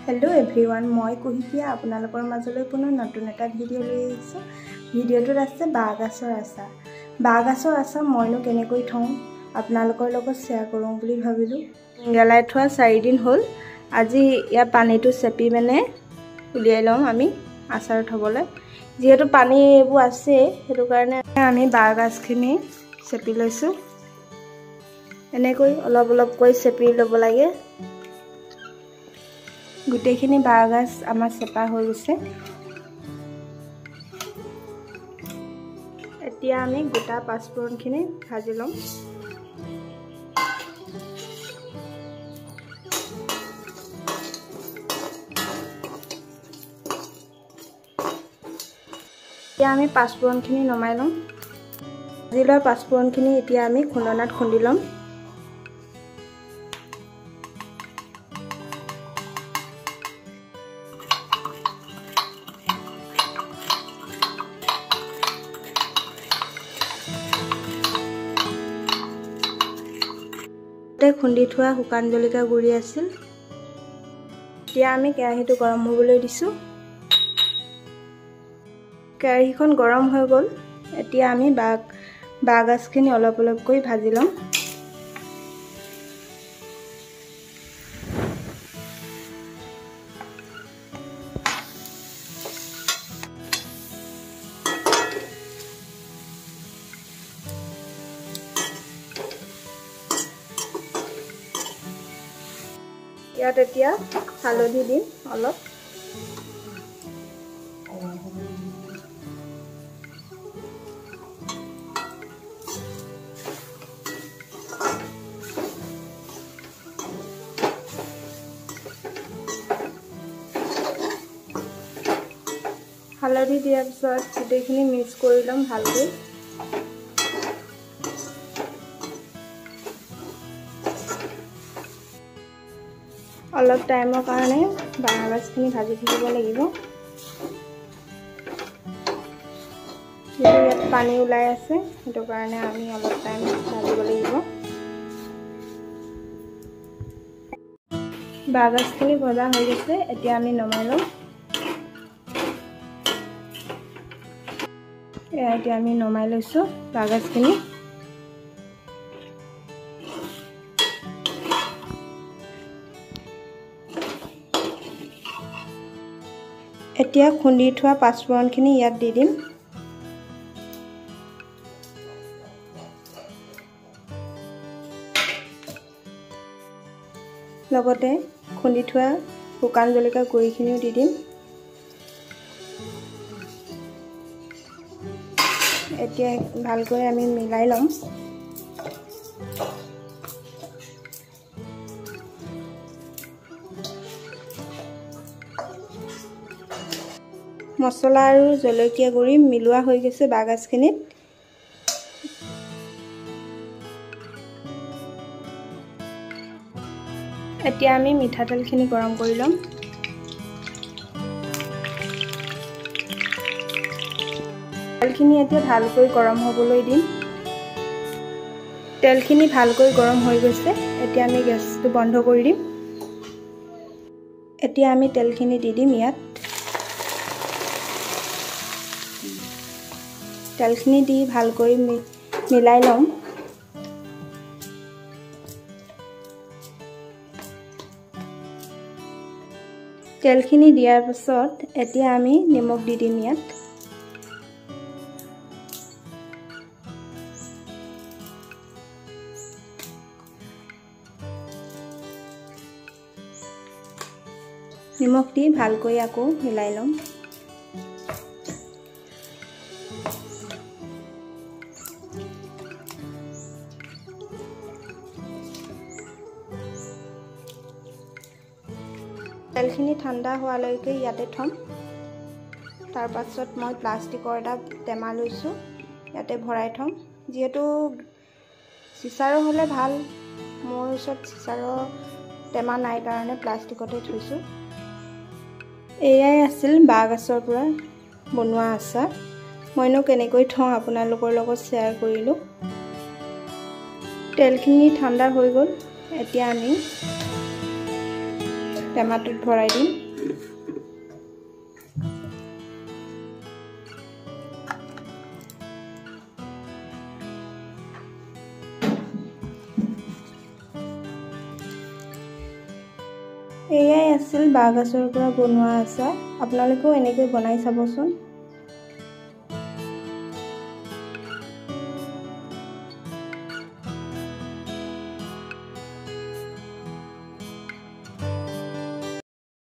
Hello everyone, मैं कुहिकिया आपनालोकर माजলৈ पुনৰ নতুন এটা ভিডিও লৈ আহিছো। ভিডিওটোত আছে বাঁহগাজৰ আচাৰ। বাঁহগাজৰ আচাৰ মইনো কেনেকৈ থওঁ আপোনালোকৰ লগত শেয়াৰ কৰোঁ বুলি ভাবিলো। গেলাই থোৱা 4 দিন হ'ল। আজি ইয়া পানীটো চেপি মানে উলিয়াই লম আমি আচাৰ থবলৈ। যেহেতু পানী এবু আছে হেতু কাৰণে আমি বাঁহগাজখিনি চেপি লৈছো। এনেকৈ অলপ অলপকৈ চেপি ল'ব লাগে। গোটেইখিনি বাঁহগাজ আমাৰ চেপা হৈ গৈছে। এতিয়া আমি গোটা পাঁচফোৰণখিনি ভাজি লম। এতিয়া আমি পাঁচফোৰণখিনি নমাই লম। ভাজি লোৱা পাঁচফোৰণখিনি এতিয়া আমি খুন্দনাত খুন্দি লম। খুন্দি থোৱা শুকান জলকীয়া গুৰি আছিল। এতিয়া আমি কেৰাহীটো গৰম হ'বলৈ দিছো। কেৰাহীখন গৰম হৈ গ'ল। এতিয়া আমি বাঁহগাজখিনি অলপ অলপকৈ ভাজি লম। ইয়াত এতিয়া হালধি দিম অলপ। হালধি দিয়াৰ পিছত গোটেইখিনি মিক্স কৰি ল'ম ভালকৈ। অলপ টাইমৰ কাৰণে বাঁহগাজখিনি ভাজি থাকিব লাগিব। ইয়াত পানী ওলাই আছে সেইটো কাৰণে আমি অলপ টাইম ভাজিব লাগিব। বাঁহগাজখিনি ভজা হৈ গৈছে। এতিয়া আমি নমাই ল'ম। এতিয়া আমি নমাই লৈছো বাঁহগাজখিনি। এতিয়া খুন্দি থোৱা পাঁচফোৰণখিনি ইয়াত দি দিম। লগতে খুন্দি থোৱা শুকান জলকীয়া গুৰিখিনিও দি দিম। এতিয়া ভালকৈ আমি মিলাই ল'ম। মছলা আৰু জলকীয়া গুৰি মিলোৱা হৈ গৈছে বাঁহগাজখিনিত। এতিয়া আমি মিঠাতেলখিনি গৰম কৰি ল'ম। তেলখিনি এতিয়া ভালকৈ গৰম হ'বলৈ দিম। তেলখিনি ভালকৈ গৰম হৈ গৈছে। এতিয়া আমি গেছটো বন্ধ কৰি দিম। এতিয়া আমি তেলখিনি দি দিম ইয়াত। তেলখিনি দি ভালকৈ মিলাই ল'ম। তেলখিনি দিয়াৰ পিছত এতিয়া আমি নিমখ দি দিম ইয়াত। নিমখ দি ভালকৈ আকৌ মিলাই ল'ম। তেলখিনি ঠাণ্ডা হোৱালৈকে ইয়াতে থম। তাৰ পাছত মই প্লাষ্টিকৰ এটা টেমা লৈছোঁ, ইয়াতে ভৰাই থম। যিহেতু চিচাৰৰ হ'লে ভাল, মোৰ ওচৰত চিচাৰৰ টেমা নাই কাৰণে প্লাষ্টিকতে থৈছোঁ। এয়াই আছিল বাঁহগাজৰ পৰা বনোৱা আচাৰ। মইনো কেনেকৈ থওঁ আপোনালোকৰ লগত শ্বেয়াৰ কৰিলোঁ। তেলখিনি ঠাণ্ডা হৈ গ'ল। এতিয়া আমি টেমাটোত ভৰাই দিম। এয়াই আছিল বাঁহগাজৰ পৰা বনোৱা আচাৰ। আপোনালোকেও এনেকৈ বনাই চাবচোন।